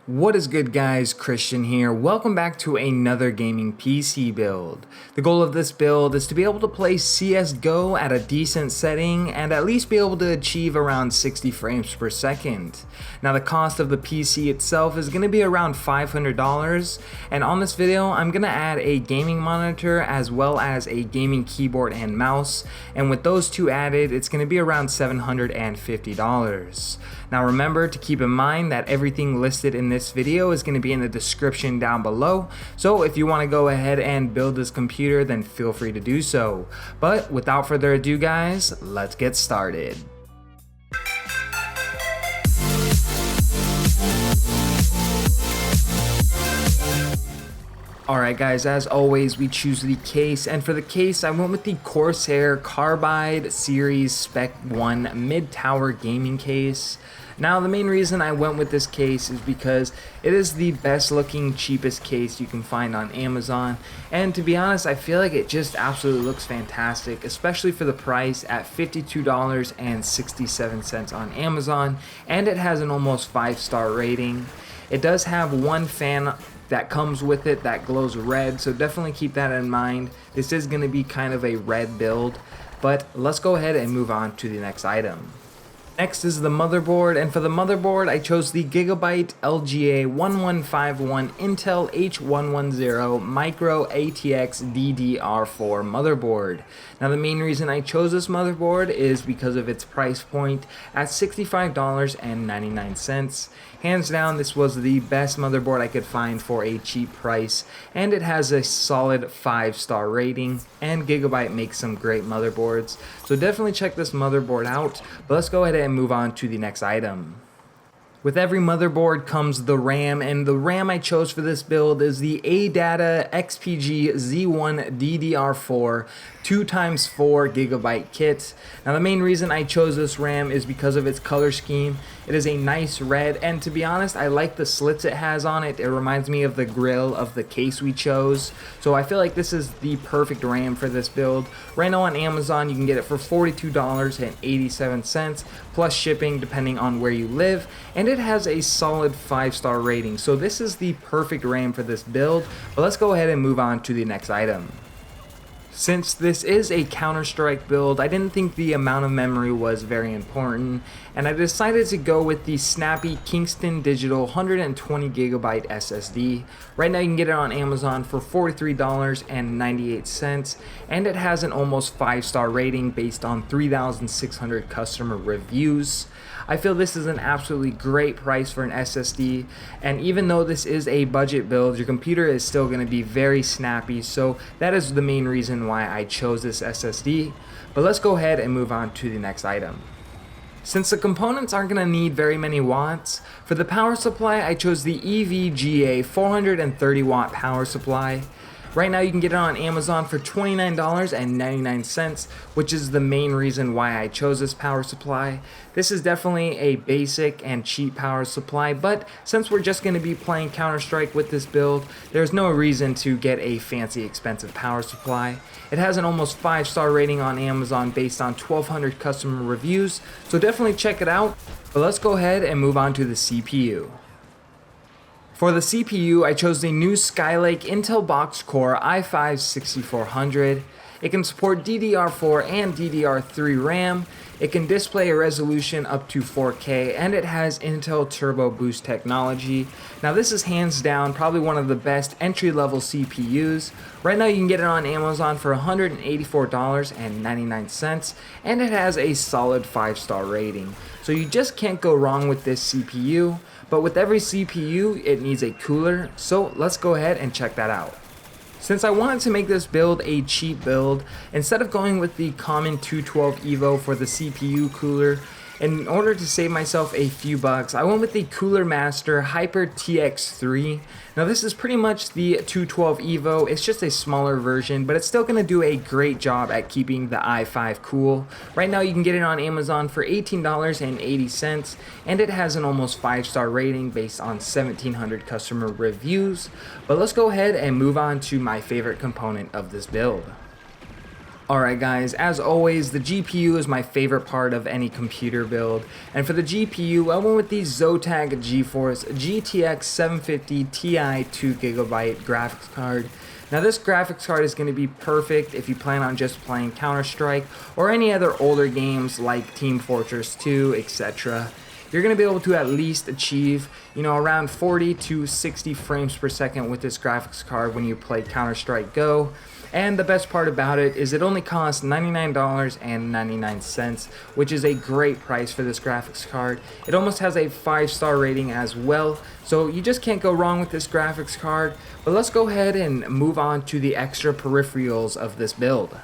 What is good, guys? Christian here. Welcome back to another gaming PC build. The goal of this build is to be able to play CSGO at a decent setting and at least be able to achieve around 60 frames per second. Now the cost of the PC itself is going to be around $500, and on this video I'm going to add a gaming monitor as well as a gaming keyboard and mouse, and with those two added it's going to be around $750. Now remember to keep in mind that everything listed in this video is going to be in the description down below, so if you want to go ahead and build this computer, then feel free to do so. But without further ado, guys, let's get started. Alright guys, as always we choose the case, and for the case I went with the Corsair Carbide Series Spec 1 mid-tower gaming case. Now the main reason I went with this case is because it is the best looking, cheapest case you can find on Amazon, and to be honest I feel like it just absolutely looks fantastic, especially for the price at $52.67 on Amazon, and it has an almost 5-star rating. It does have one fan that comes with it that glows red, so definitely keep that in mind. This is going to be kind of a red build, but let's go ahead and move on to the next item. Next is the motherboard, and for the motherboard I chose the Gigabyte LGA 1151 Intel H110 Micro ATX DDR4 motherboard. Now the main reason I chose this motherboard is because of its price point at $65.99. Hands down, this was the best motherboard I could find for a cheap price, and it has a solid 5-star rating, and Gigabyte makes some great motherboards, so definitely check this motherboard out. But let's go ahead and move on to the next item. With every motherboard comes the RAM, and the RAM I chose for this build is the ADATA XPG Z1 DDR4 2x4 GB kit. Now the main reason I chose this RAM is because of its color scheme. It is a nice red, and to be honest I like the slits it has on it. It reminds me of the grill of the case we chose, so I feel like this is the perfect RAM for this build. Right now on Amazon you can get it for $42.87 plus shipping depending on where you live, and it has a solid 5-star rating, so this is the perfect RAM for this build. But let's go ahead and move on to the next item. Since this is a Counter-Strike build, I didn't think the amount of memory was very important, and I decided to go with the Snappy Kingston Digital 120GB SSD. Right now you can get it on Amazon for $43.98, and it has an almost 5-star rating based on 3,600 customer reviews. I feel this is an absolutely great price for an SSD, and even though this is a budget build, your computer is still going to be very snappy, so that is the main reason why I chose this SSD. But let's go ahead and move on to the next item. Since the components aren't going to need very many watts, for the power supply I chose the EVGA 430 watt power supply. Right now you can get it on Amazon for $29.99, which is the main reason why I chose this power supply. This is definitely a basic and cheap power supply, but since we're just going to be playing Counter-Strike with this build, there's no reason to get a fancy expensive power supply. It has an almost 5-star rating on Amazon based on 1,200 customer reviews, so definitely check it out. But let's go ahead and move on to the CPU. For the CPU, I chose the new Skylake Intel Box Core i5-6400. It can support DDR4 and DDR3 RAM. It can display a resolution up to 4K, and it has Intel Turbo Boost technology. Now this is hands down probably one of the best entry-level CPUs. Right now you can get it on Amazon for $184.99, and it has a solid 5-star rating. So you just can't go wrong with this CPU. But with every CPU, it needs a cooler, so let's go ahead and check that out. Since I wanted to make this build a cheap build, instead of going with the common 212 EVO for the CPU cooler, in order to save myself a few bucks, I went with the Cooler Master Hyper TX3. Now this is pretty much the 212 EVO, it's just a smaller version, but it's still going to do a great job at keeping the i5 cool. Right now you can get it on Amazon for $18.80, and it has an almost 5-star rating based on 1,700 customer reviews. But let's go ahead and move on to my favorite component of this build. Alright guys, as always, the GPU is my favorite part of any computer build, and for the GPU, I went with the Zotac GeForce GTX 750 Ti 2GB graphics card. Now this graphics card is going to be perfect if you plan on just playing Counter-Strike or any other older games like Team Fortress 2, etc. You're going to be able to at least achieve, around 40 to 60 frames per second with this graphics card when you play Counter-Strike Go. And the best part about it is it only costs $99.99, which is a great price for this graphics card. It almost has a 5-star rating as well, so you just can't go wrong with this graphics card. But let's go ahead and move on to the extra peripherals of this build.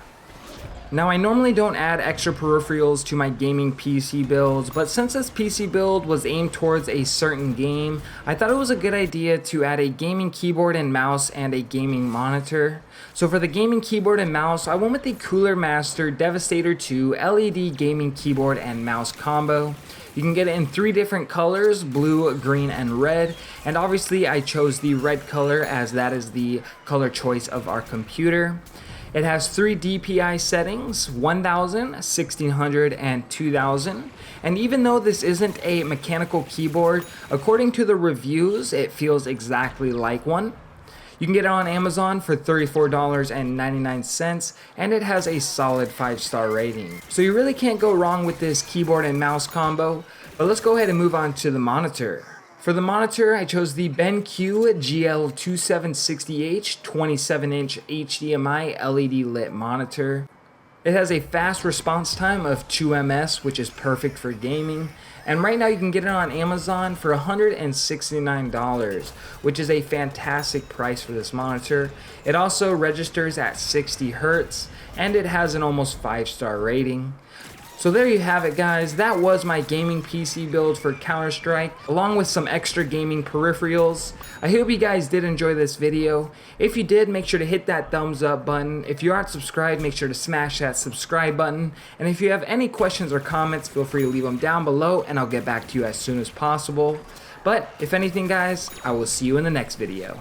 Now I normally don't add extra peripherals to my gaming PC builds, but since this PC build was aimed towards a certain game, I thought it was a good idea to add a gaming keyboard and mouse and a gaming monitor. So for the gaming keyboard and mouse, I went with the Cooler Master Devastator 2 LED gaming keyboard and mouse combo. You can get it in 3 different colors, blue, green, and red, and obviously I chose the red color as that is the color choice of our computer. It has 3 DPI settings, 1000, 1600, and 2000. And even though this isn't a mechanical keyboard, according to the reviews, it feels exactly like one. You can get it on Amazon for $34.99, and it has a solid 5-star rating. So you really can't go wrong with this keyboard and mouse combo, but let's go ahead and move on to the monitor. For the monitor, I chose the BenQ GL2760H 27-inch HDMI LED lit monitor. It has a fast response time of 2 ms, which is perfect for gaming. And right now you can get it on Amazon for $169, which is a fantastic price for this monitor. It also registers at 60 Hz, and it has an almost 5-star rating. So there you have it guys, that was my gaming PC build for Counter-Strike, along with some extra gaming peripherals. I hope you guys did enjoy this video. If you did, make sure to hit that thumbs up button. If you aren't subscribed, make sure to smash that subscribe button. And if you have any questions or comments, feel free to leave them down below and I'll get back to you as soon as possible. But if anything guys, I will see you in the next video.